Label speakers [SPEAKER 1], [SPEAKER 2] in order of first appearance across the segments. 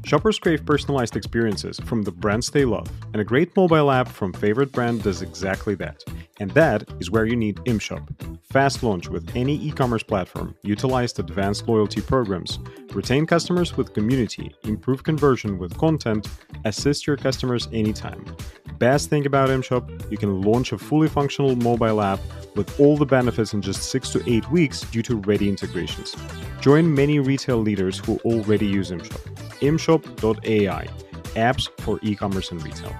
[SPEAKER 1] Shoppers crave personalized experiences from the brands they love, and a great mobile app from favorite brand does exactly that. And that is where you need IMSHOP. Fast launch with any e-commerce platform, utilize advanced loyalty programs, retain customers with community, improve conversion with content, assist your customers anytime. Best thing about IMSHOP, you can launch a fully functional mobile app with all the benefits in just 6 to 8 weeks due to ready integrations. Join many retail leaders who already use IMSHOP. IMSHOP.AI, apps for e-commerce and retail.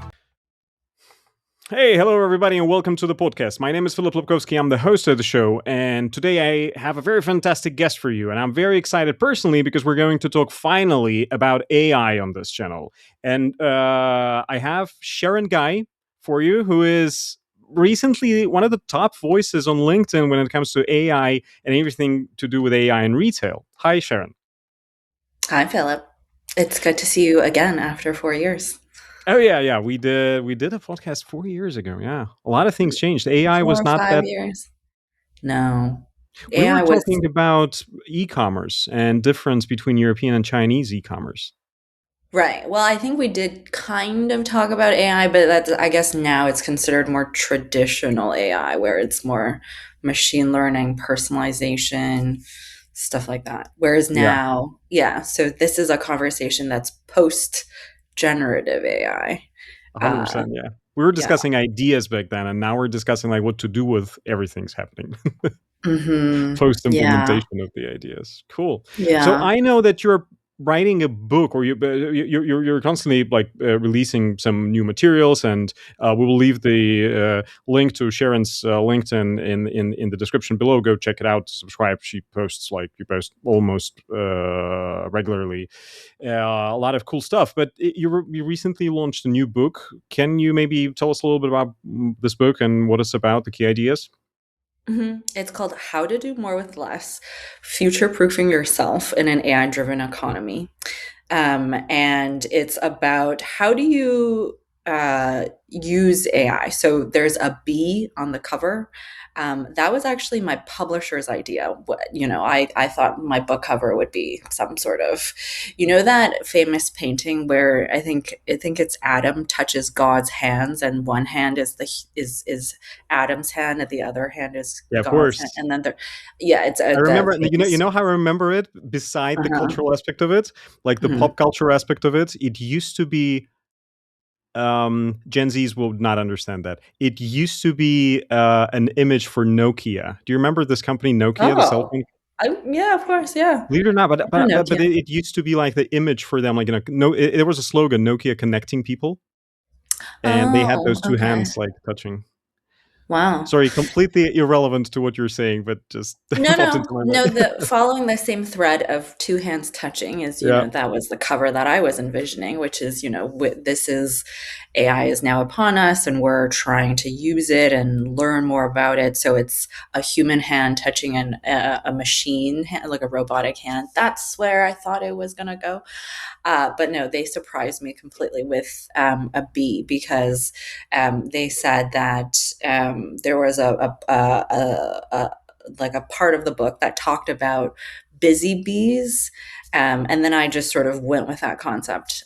[SPEAKER 1] Hey, hello everybody, and welcome to the podcast. My name is Filip Lipkowski. I'm the host of the show, and today I have a very fantastic guest for you. And I'm very excited personally because we're going to talk finally about AI on this channel. And I have Sharon Gai for you, who is recently one of the top voices on LinkedIn when it comes to AI and everything to do with AI in retail. Hi, Sharon.
[SPEAKER 2] Hi, Philip. It's good to see you again after 4 years.
[SPEAKER 1] Oh yeah. We did a podcast 4 years ago. Yeah, a lot of things changed. AI
[SPEAKER 2] 4
[SPEAKER 1] was
[SPEAKER 2] or
[SPEAKER 1] not
[SPEAKER 2] 5
[SPEAKER 1] that.
[SPEAKER 2] years. No.
[SPEAKER 1] We were
[SPEAKER 2] AI was,
[SPEAKER 1] talking about e-commerce and difference between European and Chinese e-commerce.
[SPEAKER 2] right. Well, I think we did kind of talk about AI, but I guess now it's considered more traditional AI, where it's more machine learning, personalization, stuff like that. Whereas
[SPEAKER 1] Yeah,
[SPEAKER 2] now, yeah, so this is a conversation that's post generative AI.
[SPEAKER 1] 100%. Yeah, we were
[SPEAKER 2] Yeah.
[SPEAKER 1] discussing ideas back then, and now we're discussing like what to do with everything's happening post
[SPEAKER 2] Yeah.
[SPEAKER 1] implementation of the ideas. Cool. So
[SPEAKER 2] Yeah.
[SPEAKER 1] I know that you're writing a book, or you're constantly like releasing some new materials, and we will leave the link to Sharon's LinkedIn in the description below. Go check it out, subscribe. She posts almost regularly, a lot of cool stuff. But you recently launched a new book. Can you maybe tell us a little bit about this book and what it's about, the key ideas?
[SPEAKER 2] It's called How to Do More with Less, Future Proofing Yourself in an AI Driven Economy. And it's about how do you use AI. So there's a bee on the cover. That was actually my publisher's idea. I thought my book cover would be some sort of, that famous painting where I think it's Adam touches God's hands, and one hand is Adam's hand, and the other hand is
[SPEAKER 1] Yeah, of
[SPEAKER 2] God's hand,
[SPEAKER 1] course.
[SPEAKER 2] and then yeah, it's
[SPEAKER 1] I
[SPEAKER 2] the
[SPEAKER 1] remember, you
[SPEAKER 2] famous.
[SPEAKER 1] know how I remember it. Beside the
[SPEAKER 2] Uh-huh.
[SPEAKER 1] cultural aspect of it, like the
[SPEAKER 2] Mhm.
[SPEAKER 1] pop culture aspect of it, it used to be. Gen Zs will not understand that. It used to be an image for Nokia. Do you remember this company, Nokia, the cell
[SPEAKER 2] Oh,
[SPEAKER 1] phone?
[SPEAKER 2] yeah, of course, yeah.
[SPEAKER 1] Believe it or not, but
[SPEAKER 2] I
[SPEAKER 1] but
[SPEAKER 2] know
[SPEAKER 1] but, but
[SPEAKER 2] Nokia.
[SPEAKER 1] it used to be like the image for them, like no, there was a slogan, Nokia connecting people, and they had
[SPEAKER 2] Oh,
[SPEAKER 1] those two
[SPEAKER 2] okay.
[SPEAKER 1] hands like touching.
[SPEAKER 2] Wow.
[SPEAKER 1] Sorry, completely irrelevant to what you're saying, but just
[SPEAKER 2] No,
[SPEAKER 1] popped
[SPEAKER 2] no,
[SPEAKER 1] into my
[SPEAKER 2] no. The
[SPEAKER 1] mind.
[SPEAKER 2] following the same thread of two hands touching is,
[SPEAKER 1] Yeah.
[SPEAKER 2] that was the cover that I was envisioning, which is, this is AI is now upon us, and we're trying to use it and learn more about it. So it's a human hand touching a machine hand, like a robotic hand. That's where I thought it was gonna go. But no, they surprised me completely with a B, because they said that there was like a part of the book that talked about busy bees. And then I just sort of went with that concept.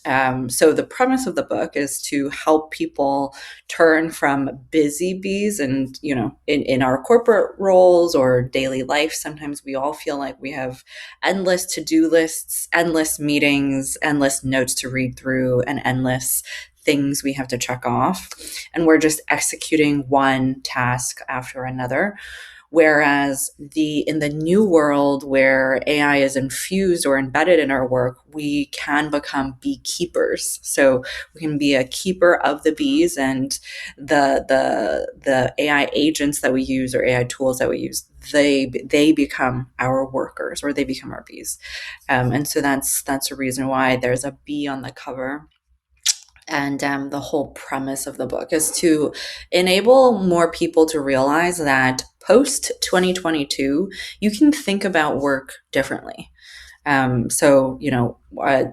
[SPEAKER 2] So the premise of the book is to help people turn from busy bees, and in our corporate roles or daily life, sometimes we all feel like we have endless to-do lists, endless meetings, endless notes to read through, and endless things we have to check off. And we're just executing one task after another. Whereas in the new world where AI is infused or embedded in our work, we can become beekeepers. So we can be a keeper of the bees, and the AI agents that we use, or AI tools that we use, they become our workers, or they become our bees. And so that's a reason why there's a bee on the cover. And the whole premise of the book is to enable more people to realize that post 2022, you can think about work differently. So,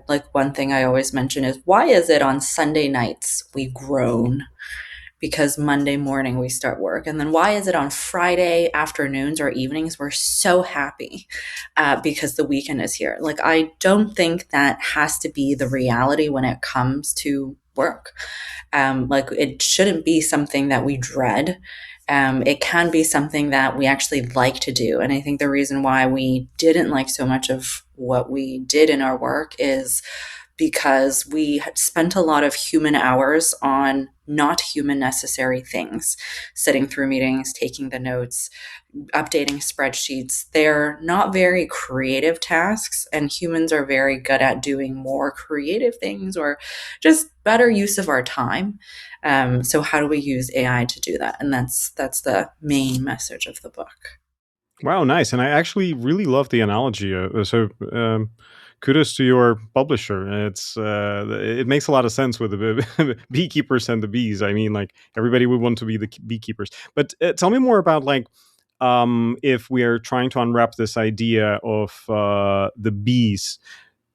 [SPEAKER 2] like one thing I always mention is, why is it on Sunday nights we groan? because Monday morning we start work. And then why is it on Friday afternoons or evenings we're so happy because the weekend is here? Like, I don't think that has to be the reality when it comes to work. Like, it shouldn't be something that we dread. It can be something that we actually like to do. And I think the reason why we didn't like so much of what we did in our work is because we had spent a lot of human hours on not human necessary things, sitting through meetings, taking the notes, updating spreadsheets. They're not very creative tasks, and humans are very good at doing more creative things or just better use of our time. So how do we use AI to do that? And that's the main message of the book.
[SPEAKER 1] Wow, nice. And I actually really love the analogy. Kudos to your publisher. It makes a lot of sense with the beekeepers and the bees. I mean, like everybody would want to be the beekeepers. But tell me more about like if we are trying to unwrap this idea of the bees.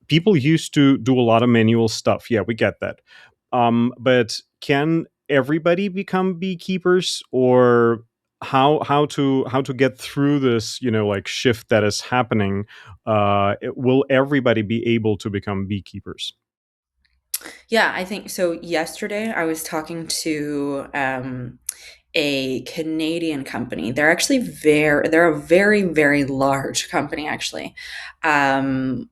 [SPEAKER 1] People used to do a lot of manual stuff. Yeah, we get that. But can everybody become beekeepers, or how to get through this, like shift that is happening? Will everybody be able to become beekeepers?
[SPEAKER 2] Yeah, I think so. Yesterday, I was talking to a Canadian company. They're a very, very large company, actually. Um,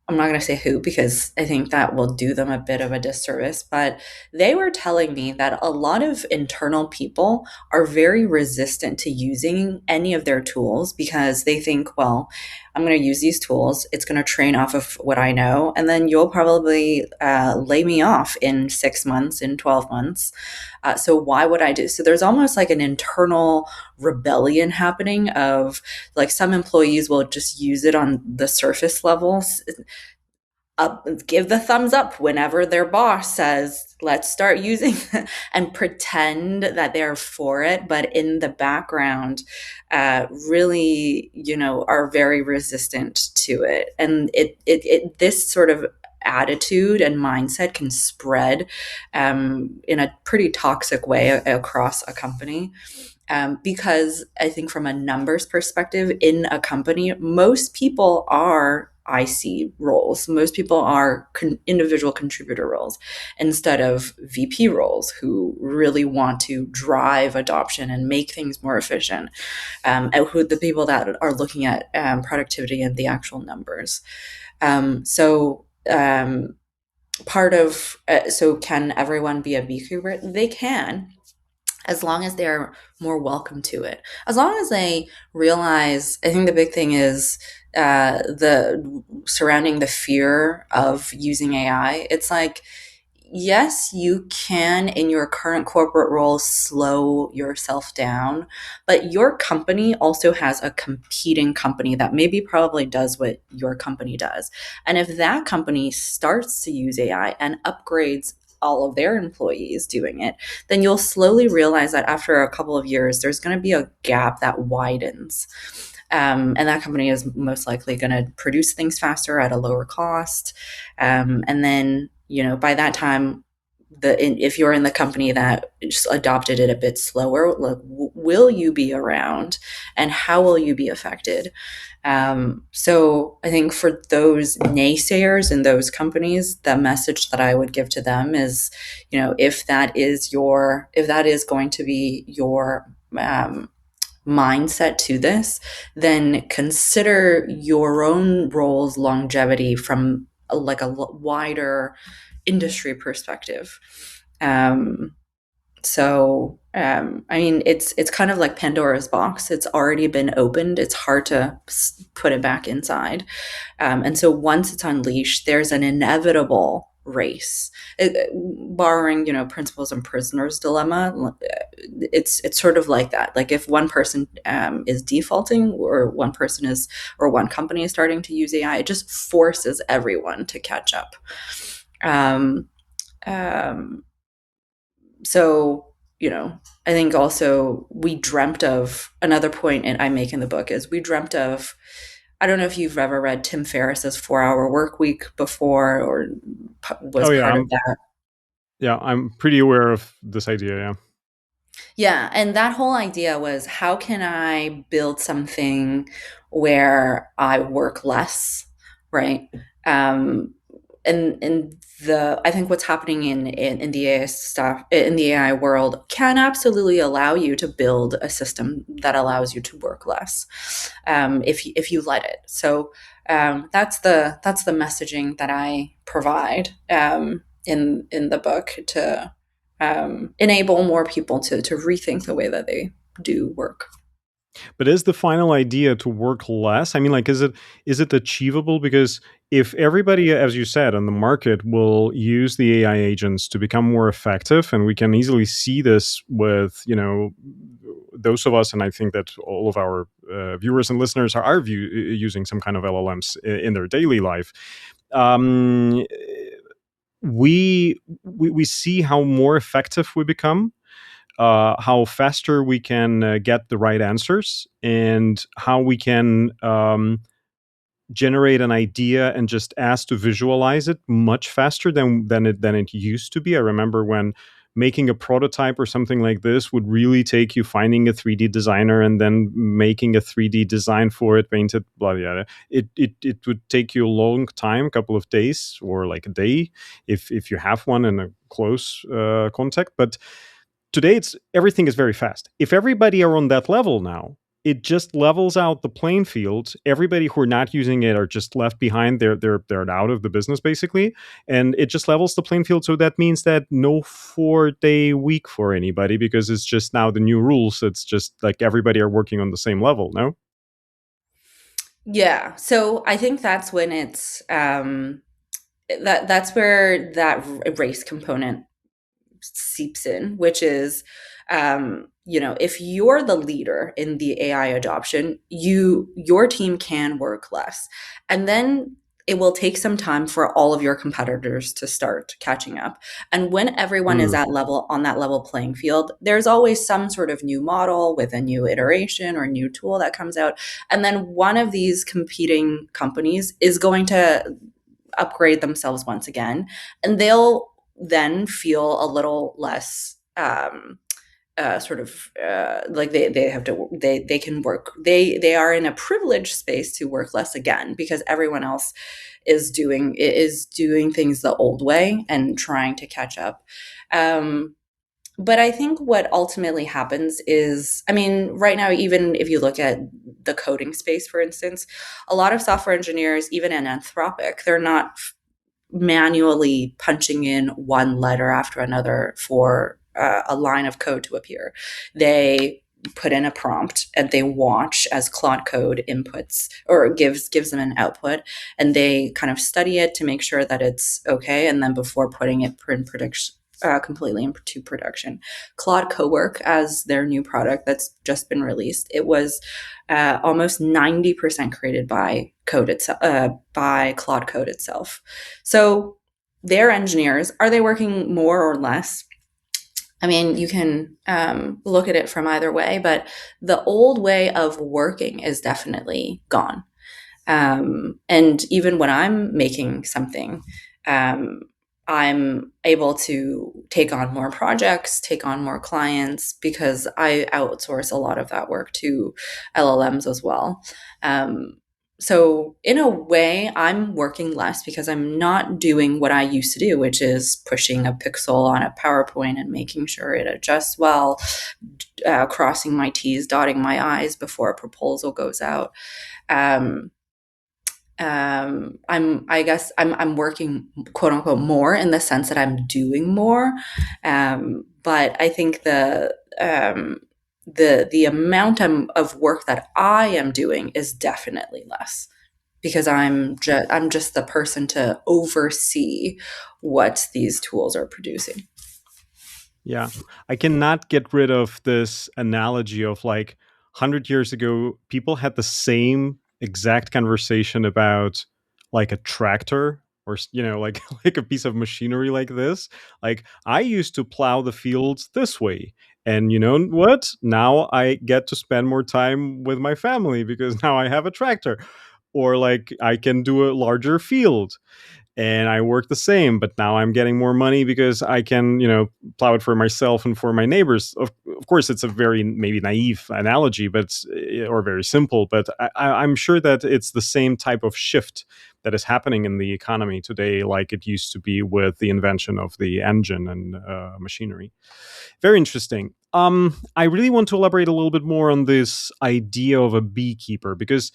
[SPEAKER 2] I'm not going to say who because I think that will do them a bit of a disservice, but they were telling me that a lot of internal people are very resistant to using any of their tools because they think, well, I'm going to use these tools. It's going to train off of what I know. And then you'll probably lay me off in 6 months, in 12 months. So why would I do? So there's almost like an internal rebellion happening of like some employees will just use it on the surface levels, give the thumbs up whenever their boss says, let's start using and pretend that they're for it. But in the background, really, are very resistant to it. And this sort of attitude and mindset can spread in a pretty toxic way across a company. Because I think from a numbers perspective in a company, most people are IC roles. Most people are individual contributor roles instead of VP roles who really want to drive adoption and make things more efficient. And who the people that are looking at productivity and the actual numbers. So part of so can everyone be a beekeeper? They can, as long as they're more welcome to it. As long as they realize, I think the big thing is the surrounding the fear of using AI. It's like, yes, you can in your current corporate role slow yourself down, but your company also has a competing company that maybe probably does what your company does. And if that company starts to use AI and upgrades all of their employees doing it, then you'll slowly realize that after a couple of years, there's going to be a gap that widens. And that company is most likely going to produce things faster at a lower cost. And then, by that time, if you're in the company that just adopted it a bit slower, like, will you be around and how will you be affected? So I think for those naysayers in those companies, the message that I would give to them is, if that is going to be your mindset to this, then consider your own role's longevity from like a wider industry perspective. I mean, it's kind of like Pandora's box. It's already been opened. It's hard to put it back inside. And so once it's unleashed, there's an inevitable race. Borrowing, principles and prisoners dilemma. It's sort of like that. Like if one person is defaulting, or one company is starting to use AI, it just forces everyone to catch up. Um, um, so I think also we dreamt of another point I make in the book is we dreamt of, I don't know if you've ever read Tim Ferriss's 4 Hour Work Week before or was
[SPEAKER 1] Oh yeah,
[SPEAKER 2] part of
[SPEAKER 1] I'm
[SPEAKER 2] that.
[SPEAKER 1] yeah, I'm pretty aware of this idea. Yeah.
[SPEAKER 2] Yeah, and that whole idea was, how can I build something where I work less, right? Um, and the I think what's happening in the AI stuff, in the AI world, can absolutely allow you to build a system that allows you to work less, if you let it. So that's the messaging that I provide, in the book, to enable more people to rethink the way that they do work.
[SPEAKER 1] But is the final idea to work less? I mean, like, is it achievable? Because if everybody, as you said, on the market will use the AI agents to become more effective, and we can easily see this with, those of us, and I think that all of our viewers and listeners using some kind of LLMs in their daily life. Um, we see how more effective we become, how faster we can get the right answers, and how we can generate an idea and just ask to visualize it much faster than it used to be. I remember when making a prototype or something like this would really take you finding a 3D designer and then making a 3D design for it, painted, blah blah blah. It would take you a long time, a couple of days or like a day, if you have one in a close contact. But today it's everything is very fast. If everybody are on that level now, it just levels out the playing field. Everybody who are not using it are just left behind. They're out of the business basically, and it just levels the playing field. So that means that no 4-day week for anybody, because it's just now the new rules. It's just like everybody are working on the same level. No.
[SPEAKER 2] Yeah, so I think that's when it's that's where that race component seeps in, which is, if you're the leader in the AI adoption, your team can work less, and then it will take some time for all of your competitors to start catching up. And when everyone is
[SPEAKER 1] Mm.
[SPEAKER 2] at level on that level playing field, there's always some sort of new model with a new iteration or new tool that comes out, and then one of these competing companies is going to upgrade themselves once again, and they'll then feel a little less, sort of, like they have to they can work, they are in a privileged space to work less again, because everyone else is doing things the old way and trying to catch up. But I think what ultimately happens is, I mean, right now, even if you look at the coding space, for instance, a lot of software engineers, even in Anthropic, they're not manually punching in one letter after another for a line of code to appear. They put in a prompt and they watch as Claude Code inputs or gives them an output, and they kind of study it to make sure that it's okay, and then before putting it in production, completely into production. Claude Cowork, as their new product that's just been released, it was almost 90% created by code itself, by Claude Code itself. So their engineers, are they working more or less? I mean, you can look at it from either way, but the old way of working is definitely gone. And even when I'm making something, um, I'm able to take on more projects, take on more clients, because I outsource a lot of that work to LLMs as well. Um, so in a way, I'm working less because I'm not doing what I used to do, which is pushing a pixel on a PowerPoint and making sure it adjusts well, crossing my T's, dotting my I's before a proposal goes out. Um, I guess I'm working, quote unquote, more, in the sense that I'm doing more. But I think the amount of work that I am doing is definitely less, because I'm just the person to oversee what these tools are producing.
[SPEAKER 1] Yeah. I cannot get rid of this analogy of like 100 years ago, people had the same exact conversation about like a tractor or, like, like a piece of machinery like this. Like, I used to plow the fields this way. And you know what? Now I get to spend more time with my family because now I have a tractor. Or like I can do a larger field. and I work the same, but now I'm getting more money because I can, plow it for myself and for my neighbors. Of course, it's a very maybe naive analogy, or very simple, but I'm sure that it's the same type of shift that is happening in the economy today, like it used to be with the invention of the engine and machinery. Very interesting. I really want to elaborate a little bit more on this idea of a beekeeper, because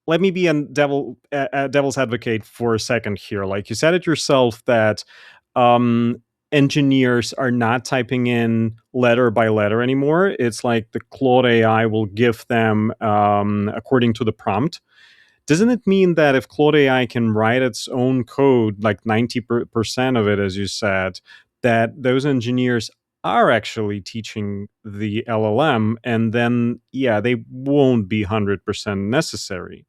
[SPEAKER 1] let me be a devil's advocate for a second here. Like you said it yourself that engineers are not typing in letter by letter anymore. It's like the Claude AI will give them according to the prompt. Doesn't it mean that if Claude AI can write its own code, like 90% of it, as you said, that those engineers are actually teaching the LLM, and then, yeah, they won't be 100% necessary?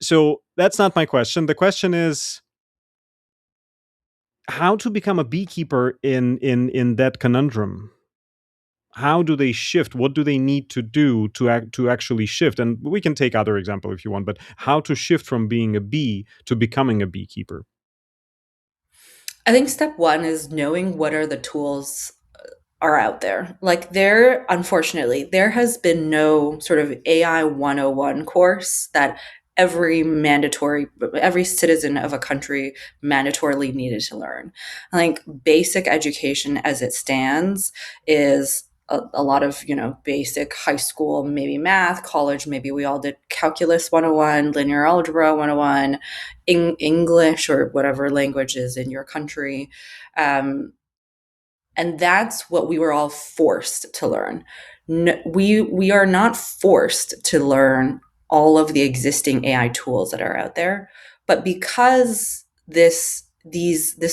[SPEAKER 1] So that's not my question. The question is how to become a beekeeper in that conundrum. How do they shift? What do they need to do to actually shift? And we can take other example if you want, but how to shift from being a bee to becoming a beekeeper?
[SPEAKER 2] I think step one is knowing what are the tools are out there. Like there, unfortunately, there has been no sort of AI 101 course that every citizen of a country mandatorily needed to learn. I think basic education as it stands is a lot of, basic high school, maybe math, college, maybe we all did calculus 101, linear algebra 101, English or whatever language is in your country. Um, and that's what we were all forced to learn. No, we are not forced to learn all of the existing AI tools that are out there, but because this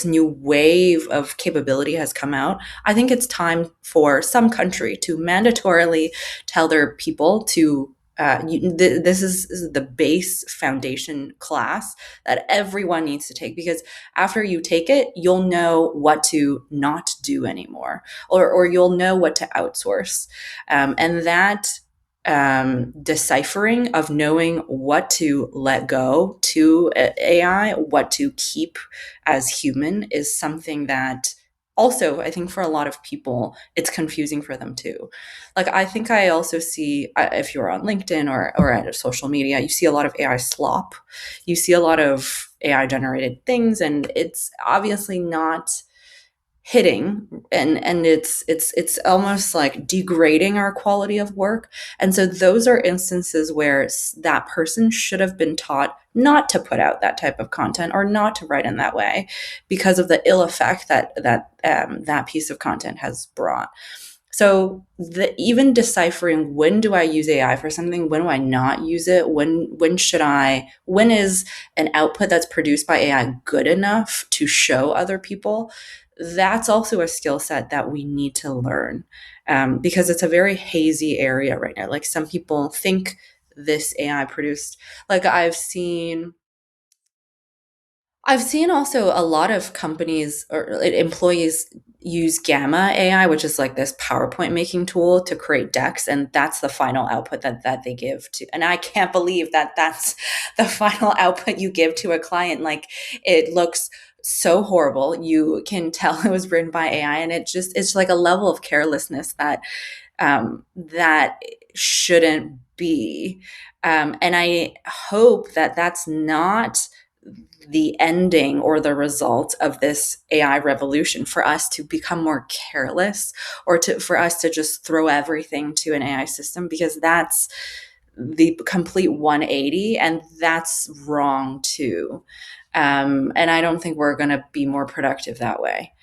[SPEAKER 2] new wave of capability has come out, I think it's time for some country to mandatorily tell their people to this is the base foundation class that everyone needs to take, because after you take it, you'll know what to not do anymore, or you'll know what to outsource. And that deciphering of knowing what to let go to AI, what to keep as human, is something that also, I think for a lot of people, it's confusing for them too. Like, I think I also see, if you're on LinkedIn or at social media, you see a lot of AI slop. You see a lot of AI generated things, and it's obviously not hitting, and it's almost like degrading our quality of work. And so those are instances where that person should have been taught not to put out that type of content or not to write in that way, because of the ill effect that piece of content has brought. So even deciphering, when do I use AI for something, when do I not use it, when is an output that's produced by AI good enough to show other people, that's also a skill set that we need to learn, because it's a very hazy area right now. Like, some people think this AI produced, like I've seen also a lot of companies or employees use Gamma AI, which is like this PowerPoint making tool, to create decks, and that's the final output that they give to. And I can't believe that that's the final output you give to a client. Like, it looks so horrible. You can tell it was written by AI, and it's like a level of carelessness that shouldn't be. And I hope that that's not the ending or the result of this AI revolution, for us to become more careless, or for us to just throw everything to an AI system, because that's the complete 180, and that's wrong too. And I don't think we're going to be more productive that way.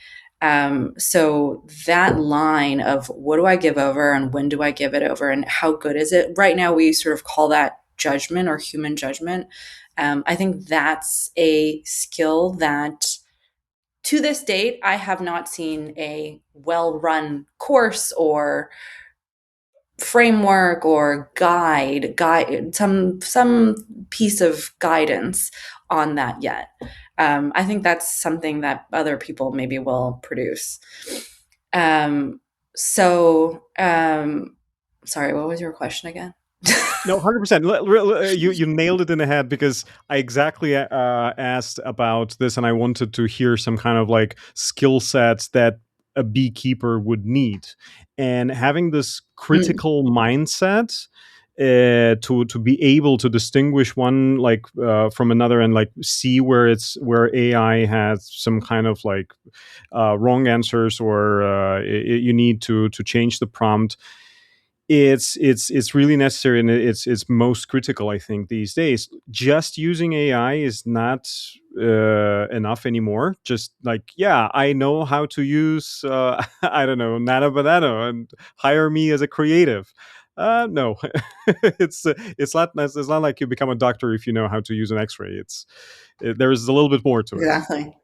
[SPEAKER 2] So that line of what do I give over and when do I give it over and how good is it? Right now, we sort of call that judgment or human judgment. I think that's a skill that, to this date, I have not seen a well-run course or framework or guide, some piece of guidance on that yet. I think that's something that other people maybe will produce. Um, so, sorry, what was your question again?
[SPEAKER 1] No, 100%. You nailed it in the head, because I exactly asked about this, and I wanted to hear some kind of like skill sets that a beekeeper would need, and having this
[SPEAKER 2] Mm,
[SPEAKER 1] critical mindset to be able to distinguish one like from another, and like see where AI has some kind of like wrong answers, or you need to change the prompt. It's really necessary, and it's most critical, I think, these days. Just using AI is not enough anymore. Just like, yeah, I know how to use I don't know, Nano Banana, and hire me as a creative. No, it's not like you become a doctor if you know how to use an X-ray. There's a little bit more to it.
[SPEAKER 2] exactly.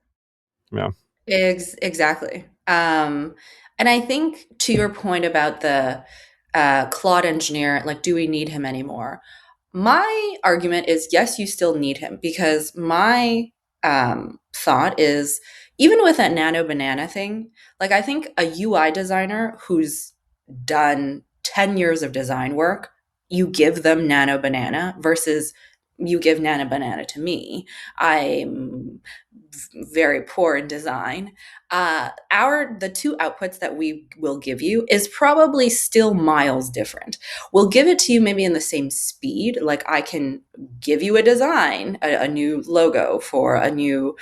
[SPEAKER 1] Yeah.
[SPEAKER 2] Exactly. And I think to your point about the Claude engineer, like, do we need him anymore? My argument is yes, you still need him, because my thought is, even with that Nano Banana thing, like, I think a UI designer who's done 10 years of design work, you give them Nano Banana versus you give Nano Banana to me. I'm very poor in design. The two outputs that we will give you is probably still miles different. We'll give it to you maybe in the same speed. Like, I can give you a design, a new logo for a new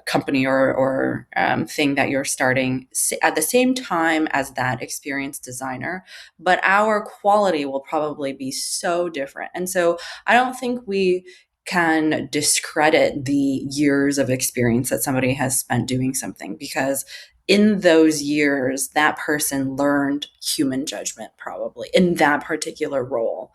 [SPEAKER 2] company or thing that you're starting at the same time as that experienced designer, but our quality will probably be so different. And so I don't think we can discredit the years of experience that somebody has spent doing something, because in those years that person learned human judgment probably in that particular role.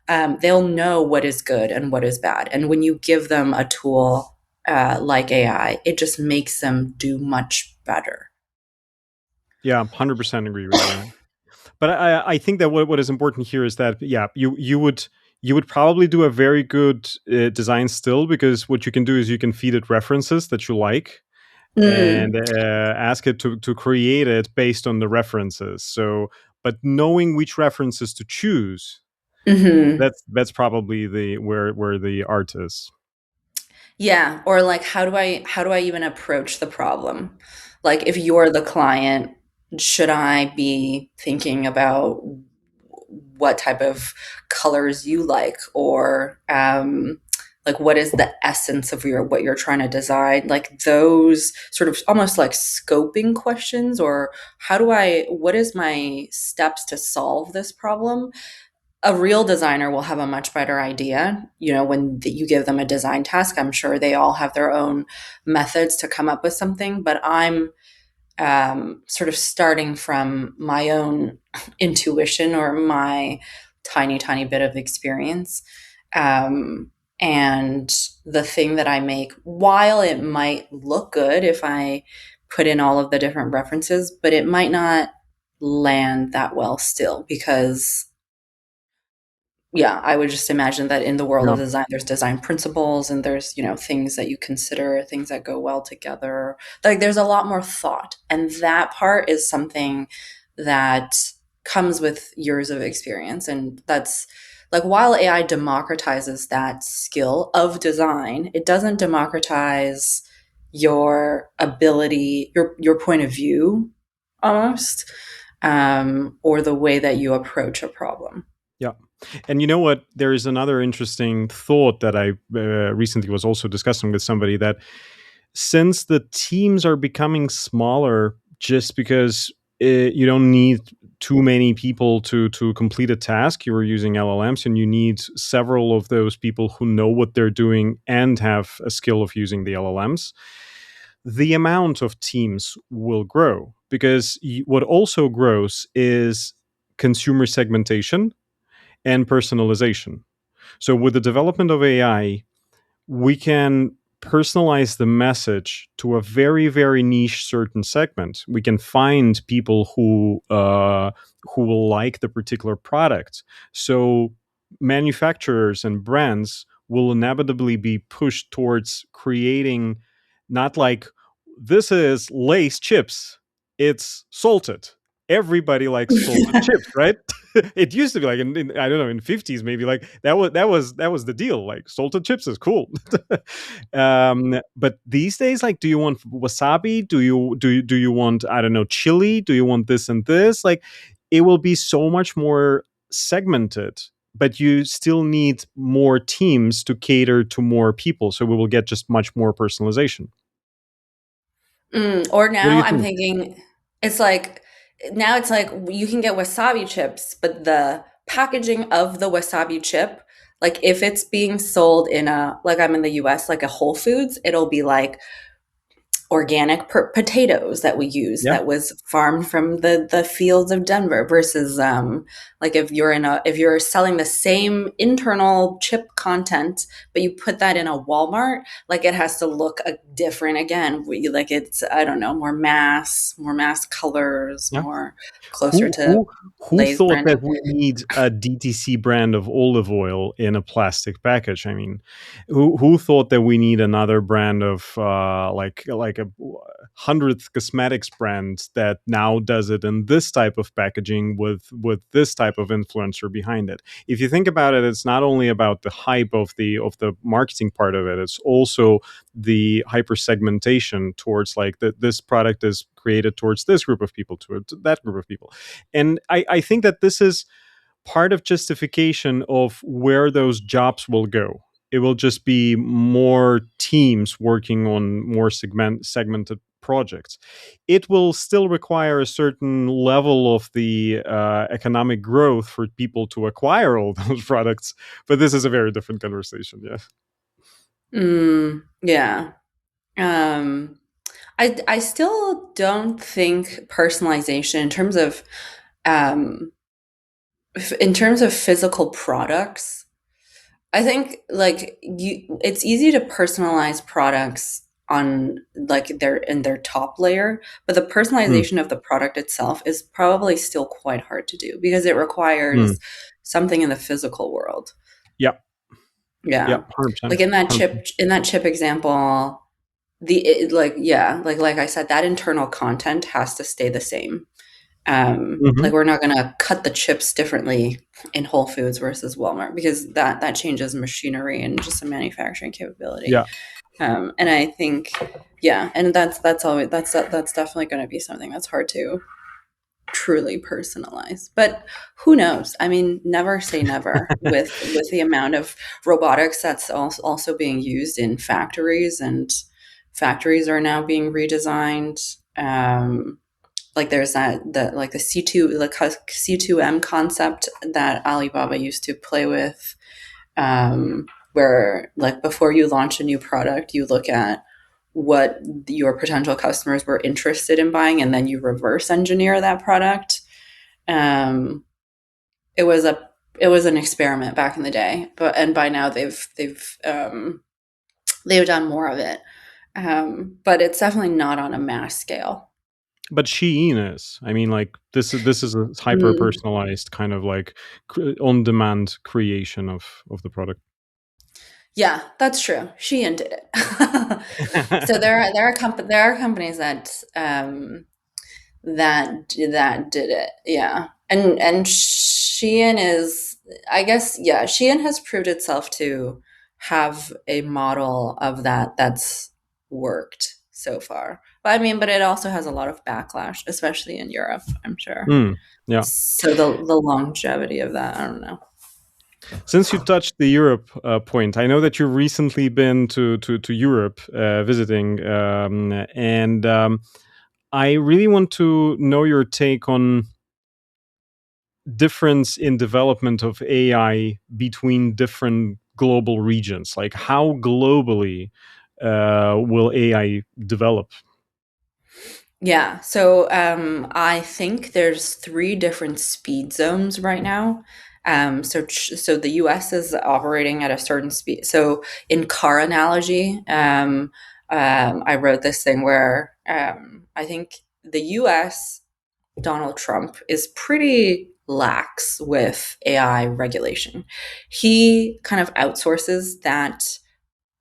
[SPEAKER 2] They'll know what is good and what is bad, and when you give them a tool like AI, it just makes them do much better.
[SPEAKER 1] Yeah, 100% agree with you. But I think that what is important here is that, yeah, you would probably do a very good design still, because what you can do is you can feed it references that you like, and
[SPEAKER 2] Mm.
[SPEAKER 1] ask it to create it based on the references. So, but knowing which references to choose,
[SPEAKER 2] Hmm.
[SPEAKER 1] that's probably the where the art is.
[SPEAKER 2] Yeah, or like, how do I even approach the problem? Like, if you're the client, should I be thinking about what type of colors you like, or like, what is the essence of what you're trying to design? Like, those sort of almost like scoping questions, or what is my steps to solve this problem? A real designer will have a much better idea. When you give them a design task, I'm sure they all have their own methods to come up with something, but I'm sort of starting from my own intuition or my tiny, tiny bit of experience. Um, and the thing that I make, while it might look good if I put in all of the different references, but it might not land that well still, because yeah, I would just imagine that in the world of
[SPEAKER 1] Yeah.
[SPEAKER 2] design, there's design principles, and there's, things that you consider, things that go well together. Like, there's a lot more thought. And that part is something that comes with years of experience. And that's like, while AI democratizes that skill of design, it doesn't democratize your ability, your point of view almost, or the way that you approach a problem.
[SPEAKER 1] Yeah. And you know what? There is another interesting thought that I recently was also discussing with somebody, that since the teams are becoming smaller, just because you don't need too many people to complete a task, you're using LLMs, and you need several of those people who know what they're doing and have a skill of using the LLMs. The amount of teams will grow, because what also grows is consumer segmentation and personalization. So, with the development of AI, we can personalize the message to a very, very niche certain segment. We can find people who will like the particular product. So, manufacturers and brands will inevitably be pushed towards creating, not like, this is Lay's chips, it's salted. Everybody likes salted chips, right? It used to be like in I don't know, in '50s maybe, like that was the deal. Like salted chips is cool. But these days, like, do you want wasabi? Do you want, I don't know, chili? Do you want this and this? Like, it will be so much more segmented, but you still need more teams to cater to more people. So we will get just much more personalization.
[SPEAKER 2] Or
[SPEAKER 1] What do
[SPEAKER 2] now
[SPEAKER 1] you
[SPEAKER 2] I'm
[SPEAKER 1] think?
[SPEAKER 2] thinking it's like now it's like you can get wasabi chips, but the packaging of the wasabi chip, like if it's being sold in a like I'm in the US, like a Whole Foods, it'll be like organic potatoes that we use
[SPEAKER 1] Yeah.
[SPEAKER 2] that was farmed from the fields of Denver versus like if you're selling the same internal chip content but you put that in a Walmart, like it has to look different again. Like it's, I don't know, more mass colors,
[SPEAKER 1] Yeah.
[SPEAKER 2] more closer
[SPEAKER 1] Who
[SPEAKER 2] to
[SPEAKER 1] who who
[SPEAKER 2] Lay's
[SPEAKER 1] thought that
[SPEAKER 2] branding.
[SPEAKER 1] we need a DTC brand of olive oil in a plastic package? I mean, who thought that we need another brand of like a hundredth cosmetics brand that now does it in this type of packaging with this type of influencer behind it? If you think about it, it's not only about the hype of the marketing part of it; it's also the hyper segmentation towards like that this product is created towards this group of people, to that group of people. And I think that this is part of justification of where those jobs will go. It will just be more teams working on more segmented projects. It will still require a certain level of the economic growth for people to acquire all those products, but this is a very different conversation. Yeah.
[SPEAKER 2] Yeah. Um, I still don't think personalization um, in terms of physical products. I think like it's easy to personalize products on like their top layer, but the
[SPEAKER 1] Mm,
[SPEAKER 2] personalization of the product itself is probably still quite hard to do because it
[SPEAKER 1] mm.
[SPEAKER 2] requires something in the physical world.
[SPEAKER 1] Yeah. Yeah.
[SPEAKER 2] Yeah.
[SPEAKER 1] 100%.
[SPEAKER 2] Like in that
[SPEAKER 1] 100%.
[SPEAKER 2] chip example, like yeah, like I said, that internal content has to stay the same.
[SPEAKER 1] Hmm.
[SPEAKER 2] Like we're not gonna cut the chips differently in Whole Foods versus Walmart because that changes machinery and just a manufacturing capability.
[SPEAKER 1] Yeah.
[SPEAKER 2] And I think, yeah, and that's always that's definitely going to be something that's hard to truly personalize. But who knows? I mean, never say never with the amount of robotics that's also being used in factories, and factories are now being redesigned. Like there's the like the C2M concept that Alibaba used to play with, where like before you launch a new product, you look at what your potential customers were interested in buying, and then you reverse engineer that product. Um, it was a it was an experiment back in the day, but and by now they've done more of it, but it's definitely not on a mass scale.
[SPEAKER 1] But Shein is. I mean, like this is a hyper
[SPEAKER 2] Mm.
[SPEAKER 1] personalized kind of like on demand creation of the product.
[SPEAKER 2] Yeah, that's true. Shein did it. So there are companies that did it. Yeah, and Shein is, I guess, yeah, Shein has proved itself to have a model of that that's worked so far. But I mean, but it also has a lot of backlash, especially in Europe, I'm sure.
[SPEAKER 1] Mm, yeah.
[SPEAKER 2] So the longevity of that, I don't know.
[SPEAKER 1] Since you touched the Europe point, I know that you've recently been to Europe visiting, and I really want to know your take on difference in development of AI between different global regions. Like, how globally will AI develop?
[SPEAKER 2] Yeah. So I think there's three different speed zones right now. So the U.S. is operating at a certain speed. So in car analogy, I wrote this thing where I think the U.S. Donald Trump is pretty lax with AI regulation. He kind of outsources that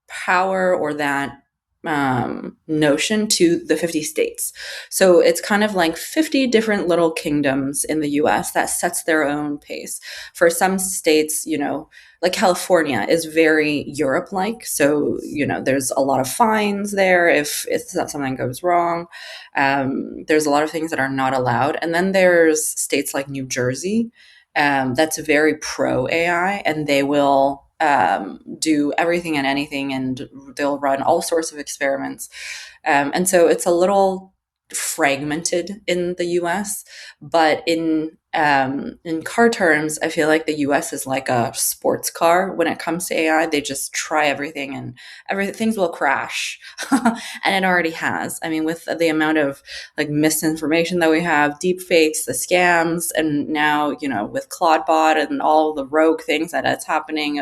[SPEAKER 2] power or that notion to the 50 states. So it's kind of like 50 different little kingdoms in the US that sets their own pace. For some states, like California is very Europe like. So, there's a lot of fines there if something goes wrong. There's a lot of things that are not allowed. And then there's states like New Jersey that's very pro AI, and they will do everything and anything, and they'll run all sorts of experiments. And so it's a little fragmented in the US, but in car terms, I feel like the US is like a sports car when it comes to AI. They just try everything, and things will crash, and it already has. I mean, with the amount of like misinformation that we have, deep fakes, the scams, and now with Claudebot and all the rogue things that's happening.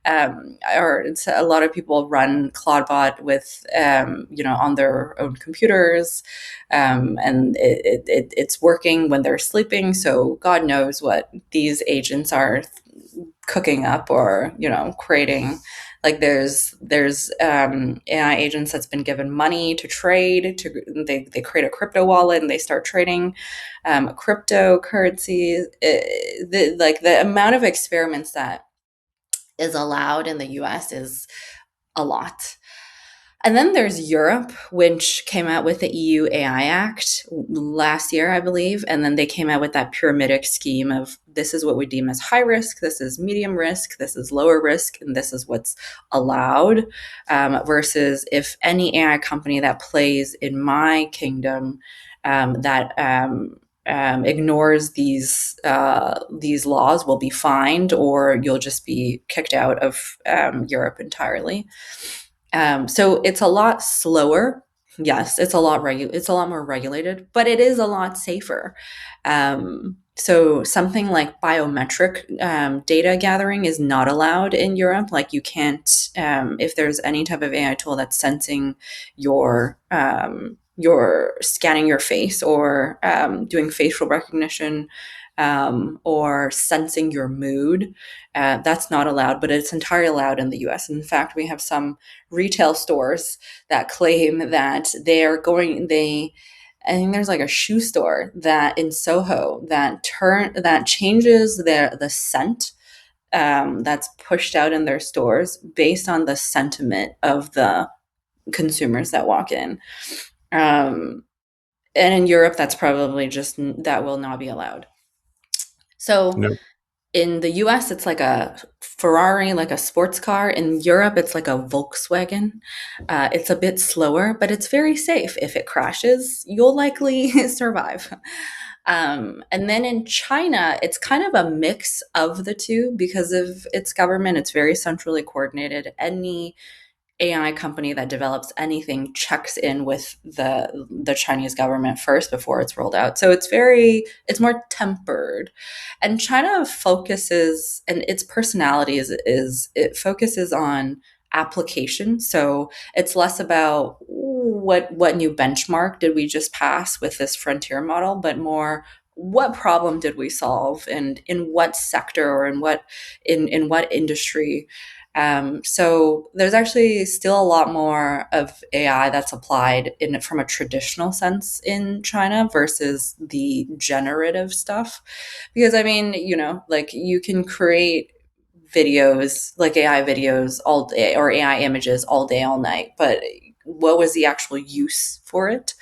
[SPEAKER 2] Or it's, a lot of people run Claudebot with, on their own computers, and it's working when they're sleeping. So God knows what these agents are cooking up or creating. Like there's AI agents that's been given money to trade. They create a crypto wallet and they start trading cryptocurrencies. The amount of experiments that is allowed in the US is a lot. And then there's Europe, which came out with the EU AI Act last year, I believe. And then they came out with that pyramidic scheme of this is what we deem as high risk, this is medium risk, this is lower risk, and this is what's allowed. Versus if any AI company that plays in my kingdom that ignores these laws will be fined, or you'll just be kicked out of Europe entirely. So it's a lot slower. Yes, it's a lot more regulated, but it is a lot safer. So something like biometric data gathering is not allowed in Europe. Like you can't, if there's any type of AI tool that's sensing your scanning your face, or doing facial recognition, or sensing your mood. That's not allowed, but it's entirely allowed in the US. In fact, we have some retail stores that claim that I think there's like a shoe store that in Soho that changes the scent that's pushed out in their stores based on the sentiment of the consumers that walk in. And in Europe, that's probably that will not be allowed. So
[SPEAKER 1] No.
[SPEAKER 2] in the US, it's like a Ferrari, like a sports car. In Europe, it's like a Volkswagen. It's a bit slower, but it's very safe. If it crashes, you'll likely survive. And then in China, it's kind of a mix of the two because of its government. It's very centrally coordinated. Any AI company that develops anything checks in with the Chinese government first before it's rolled out. So it's more tempered. And China focuses, and its personality is it focuses on application. So it's less about what new benchmark did we just pass with this frontier model, but more what problem did we solve, and in what sector, or in what industry. So there's actually still a lot more of AI that's applied from a traditional sense in China versus the generative stuff. Because I mean, like you can create videos, like AI videos all day, or AI images all day, all night, but what was the actual use for it?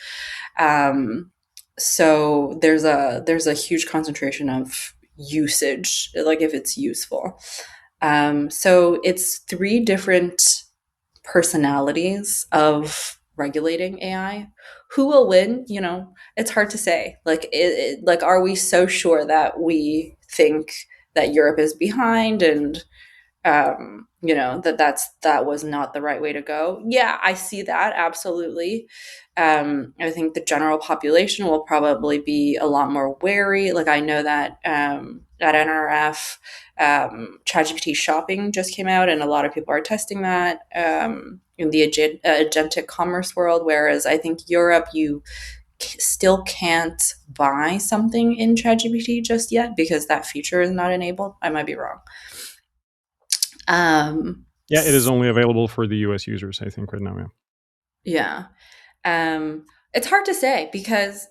[SPEAKER 2] So there's a huge concentration of usage, like if it's useful. So it's three different personalities of regulating AI. Who will win? It's hard to say. Like, are we so sure that we think that Europe is behind, and that was not the right way to go? Yeah, I see that, absolutely. I think the general population will probably be a lot more wary. Like I know that at NRF, ChatGPT shopping just came out, and a lot of people are testing that in the agentic commerce world. Whereas I think Europe, you still can't buy something in ChatGPT just yet because that feature is not enabled. I might be wrong.
[SPEAKER 1] Yeah, it is only available for the US users, I think, right now. Yeah.
[SPEAKER 2] Yeah. It's hard to say because,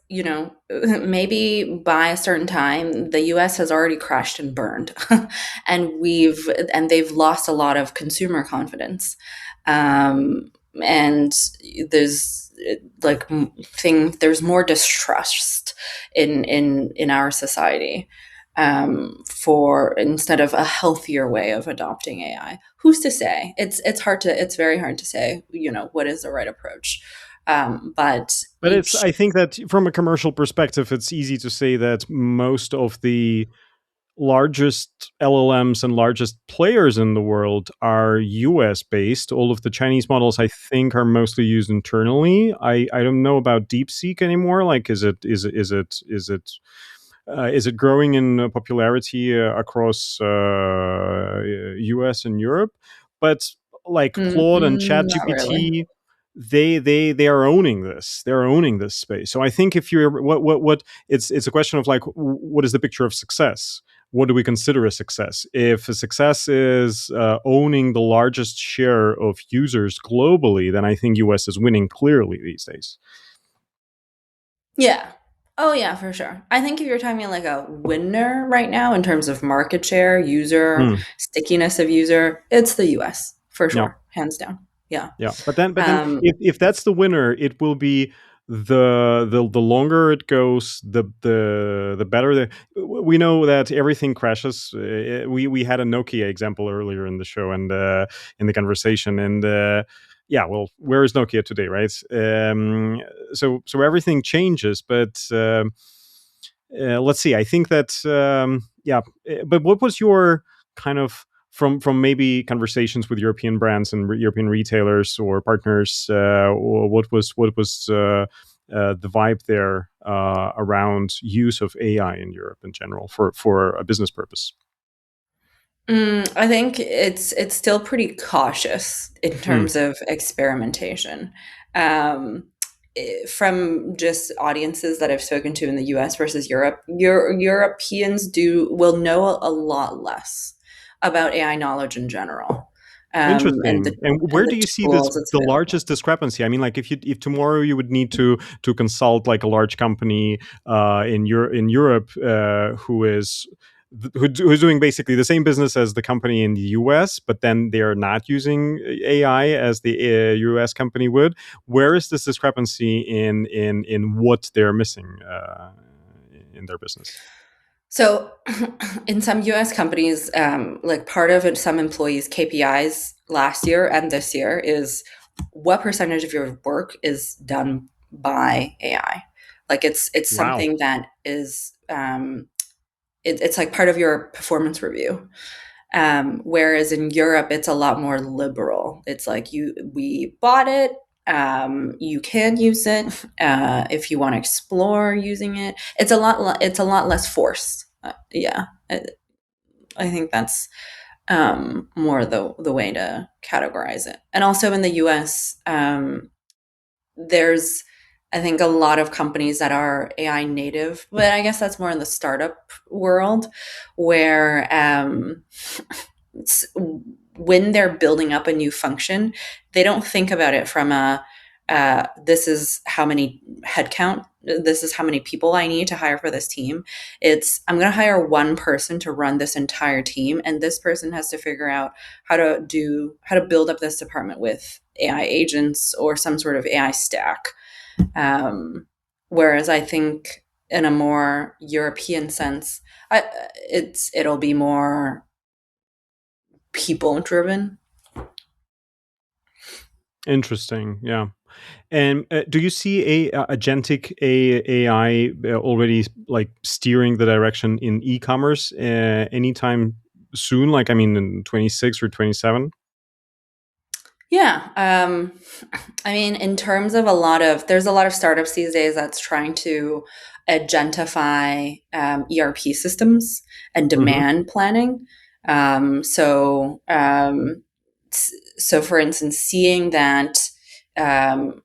[SPEAKER 2] maybe by a certain time, the US has already crashed and burned and they've lost a lot of consumer confidence. And there's there's more distrust in our society for instead of a healthier way of adopting AI. Who's to say? It's very hard to say, what is the right approach. But
[SPEAKER 1] But I think that from a commercial perspective, it's easy to say that most of the largest LLMs and largest players in the world are US based. All of the Chinese models, I think, are mostly used internally. I don't know about DeepSeek anymore. Like, is it growing in popularity across US and Europe? But like Claude and
[SPEAKER 2] not really.
[SPEAKER 1] ChatGPT, they are owning this. They're owning this space. So I think if you're what it's a question of like, what is the picture of success? What do we consider a success? If a success is owning the largest share of users globally, then I think US is winning clearly these days.
[SPEAKER 2] Yeah. Oh yeah, for sure. I think if you're talking like a winner right now in terms of market share, user
[SPEAKER 1] Mm,
[SPEAKER 2] stickiness of user, it's the US for
[SPEAKER 1] yeah.
[SPEAKER 2] sure, hands down. Yeah.
[SPEAKER 1] Yeah, but then
[SPEAKER 2] Um,
[SPEAKER 1] if that's the winner, it will be the longer it goes, the better. We know that everything crashes. We had a Nokia example earlier in the show and in the conversation, and yeah, well, where is Nokia today, right? So everything changes, but. Let's see. I think that yeah. But what was your kind of from maybe conversations with European brands and European retailers or partners? Or what was the vibe there around use of AI in Europe in general for a business purpose?
[SPEAKER 2] I think it's still pretty cautious in
[SPEAKER 1] Mm,
[SPEAKER 2] terms of experimentation. Um, from just audiences that I've spoken to in the US versus Europe, Europeans will know a lot less about AI knowledge in general, and
[SPEAKER 1] Interesting. And where
[SPEAKER 2] the
[SPEAKER 1] do you see this
[SPEAKER 2] tools it's
[SPEAKER 1] the
[SPEAKER 2] available.
[SPEAKER 1] largest discrepancy? I mean, like if tomorrow you would need to consult like a large company in Europe who's doing basically the same business as the company in the US, but then they're not using AI as the US company would. Where is this discrepancy in what they're missing in their business?
[SPEAKER 2] So, in some US companies, like part of it, some employees' KPIs last year and this year is what percentage of your work is done by AI. Like it's
[SPEAKER 1] Wow.
[SPEAKER 2] something that is it's like part of your performance review. Whereas in Europe, it's a lot more liberal. It's like we bought it. You can use it if you want to explore using it. It's a lot less forced. Yeah, I think that's more the way to categorize it. And also in the U.S., there's I think a lot of companies that are AI native, but I guess that's more in the startup world where when they're building up a new function, they don't think about it from a this is how many headcount, this is how many people I need to hire for this team. It's I'm going to hire one person to run this entire team, and this person has to figure out how to build up this department with AI agents or some sort of AI stack. Whereas I think in a more European sense, it'll be more people driven.
[SPEAKER 1] Interesting. Yeah. And do you see agentic AI already like steering the direction in e-commerce anytime soon? Like, I mean, in 26 or 27?
[SPEAKER 2] Yeah. I mean, in terms of there's a lot of startups these days that's trying to agentify ERP systems and
[SPEAKER 1] Mm-hmm.
[SPEAKER 2] demand planning. Um, so, um, so for instance, seeing that um,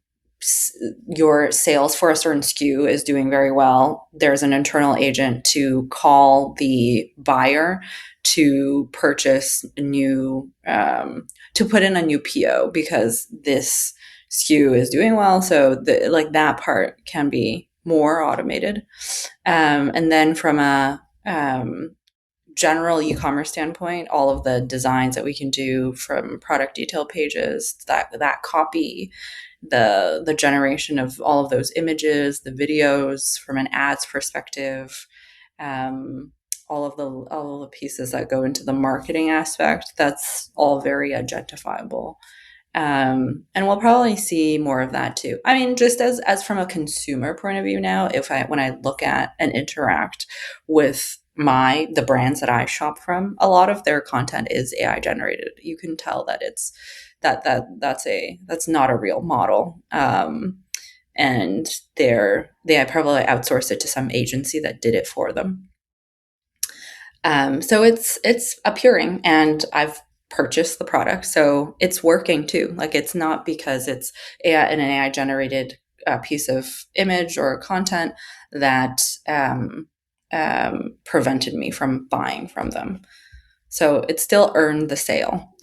[SPEAKER 2] your sales for a certain SKU is doing very well, there's an internal agent to call the buyer to purchase new, to put in a new PO because this SKU is doing well. So like that part can be more automated. And then from a general e-commerce standpoint, all of the designs that we can do from product detail pages, that copy, the generation of all of those images, the videos from an ads perspective, um, all of the pieces that go into the marketing aspect, that's all very agentifiable. And we'll probably see more of that too. I mean, just as from a consumer point of view now, when I look at and interact with the brands that I shop from, a lot of their content is AI generated. You can tell that that's not a real model. And they probably outsourced it to some agency that did it for them. So it's appearing, and I've purchased the product, so it's working too. Like, it's not because it's an AI generated piece of image or content that prevented me from buying from them. So it still earned the sale.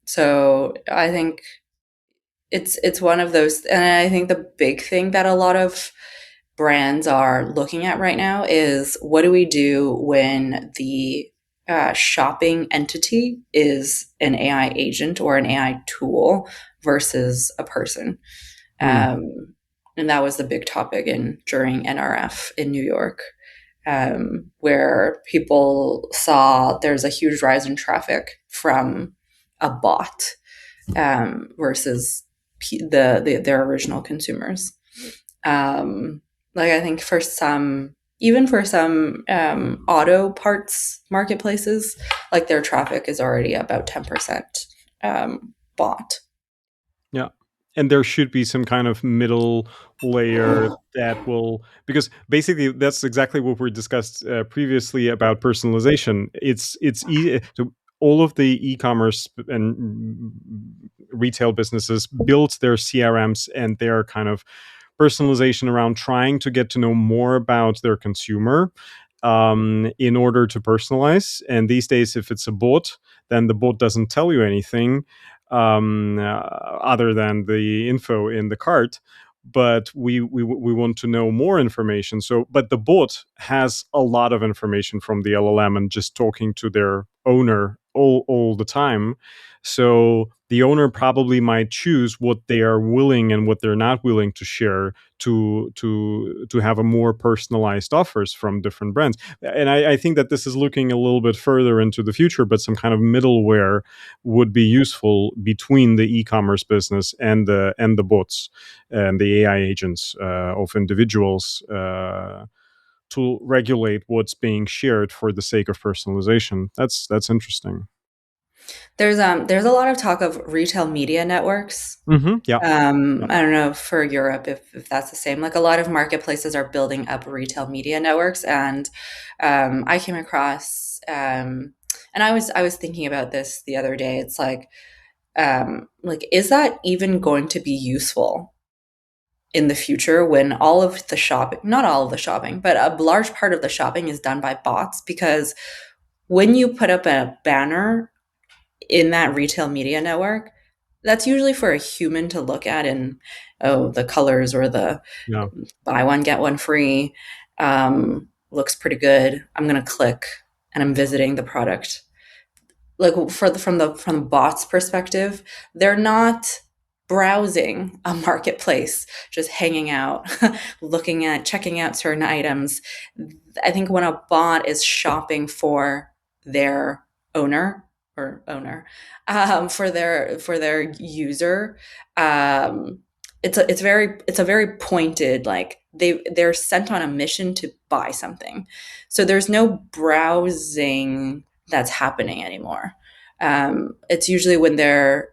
[SPEAKER 2] So I think it's one of those, and I think the big thing that a lot of brands are looking at right now is, what do we do when the shopping entity is an AI agent or an AI tool versus a person? And that was the big topic during NRF in New York, where people saw there's a huge rise in traffic from a bot versus their original consumers. Like, I think even for some auto parts marketplaces, like, their traffic is already about 10% bought.
[SPEAKER 1] Yeah. And there should be some kind of middle layer that will, because basically that's exactly what we discussed previously about personalization. It's easy. So all of the e-commerce and retail businesses build their CRMs and their kind of personalization around trying to get to know more about their consumer in order to personalize. And these days, if it's a bot, then the bot doesn't tell you anything other than the info in the cart. But we want to know more information. So, but the bot has a lot of information from the LLM and just talking to their owner all the time. So the owner probably might choose what they are willing and what they're not willing to share to have a more personalized offers from different brands. And I think that this is looking a little bit further into the future, but some kind of middleware would be useful between the e-commerce business and the bots and the AI agents of individuals to regulate what's being shared for the sake of personalization. That's interesting.
[SPEAKER 2] There's a lot of talk of retail media networks.
[SPEAKER 1] Yeah.
[SPEAKER 2] I don't know for Europe if that's the same. Like, a lot of marketplaces are building up retail media networks, and I came across, and I was thinking about this the other day. It's like, is that even going to be useful in the future when all of the shopping, not all of the shopping, but a large part of the shopping is done by bots? Because when you put up a banner in that retail media network, that's usually for a human to look at, and, oh, the colors or the
[SPEAKER 1] Yeah.
[SPEAKER 2] buy one get one free looks pretty good. I'm gonna click, and I'm visiting the product. Like, from the bot's perspective, they're not browsing a marketplace, just hanging out, checking out certain items. I think when a bot is shopping for their owner for their user, it's a very pointed, like, they're sent on a mission to buy something. So there's no browsing that's happening anymore. It's usually when their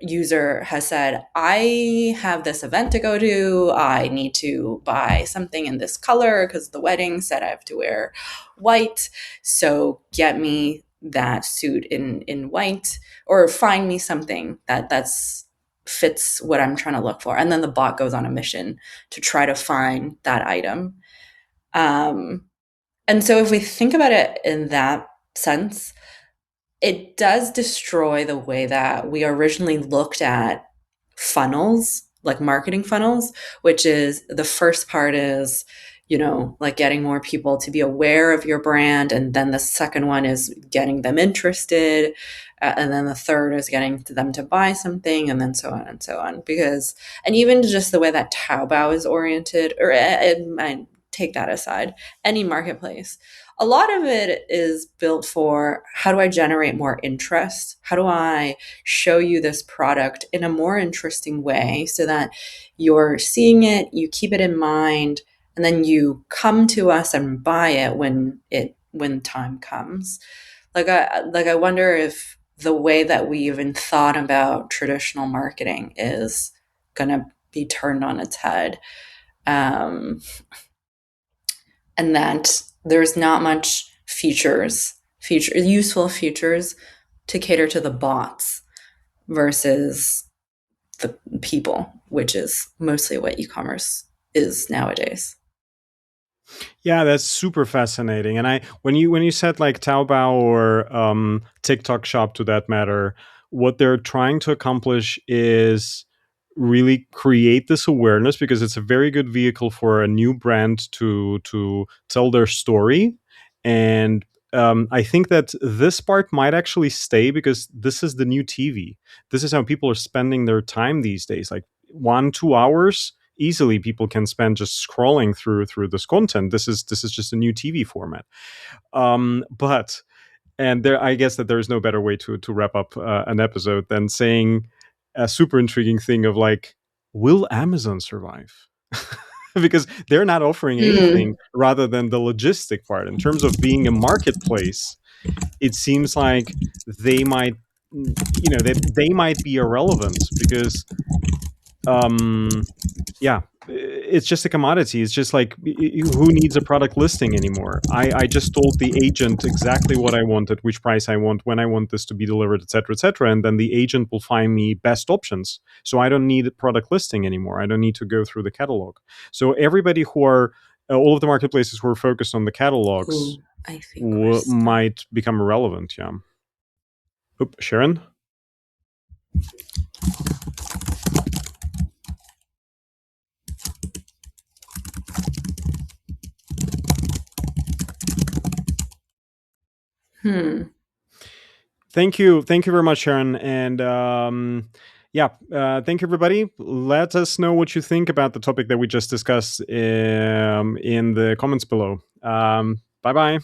[SPEAKER 2] user has said, I have this event to go to, I need to buy something in this color because the wedding said I have to wear white, so get me that suit in white, or find me something that's fits what I'm trying to look for. And then the bot goes on a mission to try to find that item. And so if we think about it in that sense, it does destroy the way that we originally looked at funnels, like marketing funnels, which is the first part is, like getting more people to be aware of your brand. And then the second one is getting them interested. And then the third is getting them to buy something, and then so on and so on. And even just the way that Taobao is oriented, or I take that aside, any marketplace, a lot of it is built for how do I generate more interest? How do I show you this product in a more interesting way so that you're seeing it, you keep it in mind, and then you come to us and buy it when time comes. I wonder if the way that we even thought about traditional marketing is going to be turned on its head. And that there's not much useful features to cater to the bots versus the people, which is mostly what e-commerce is nowadays.
[SPEAKER 1] Yeah, that's super fascinating. And when you said like Taobao or TikTok Shop, to that matter, what they're trying to accomplish is really create this awareness, because it's a very good vehicle for a new brand to tell their story. And I think that this part might actually stay, because this is the new TV. This is how people are spending their time these days. Like 1-2 hours easily people can spend just scrolling through this content. This is just a new TV format. But and there, I guess that there is no better way to wrap up an episode than saying a super intriguing thing of like, will Amazon survive? Because they're not offering anything rather than the logistic part. In terms of being a marketplace, it seems like they might, they might be irrelevant, because yeah, it's just a commodity. It's just like, who needs a product listing anymore? I just told the agent exactly what I want, at which price I want, when I want this to be delivered, etc., and then the agent will find me best options. So I don't need a product listing anymore. I don't need to go through the catalog. So everybody who are all of the marketplaces who are focused on the catalogs
[SPEAKER 2] Ooh, I think we're
[SPEAKER 1] might become irrelevant. Yeah. Oop, Sharon. Thank you very much, Sharon. And yeah, thank you, everybody. Let us know what you think about the topic that we just discussed in the comments below. Bye bye.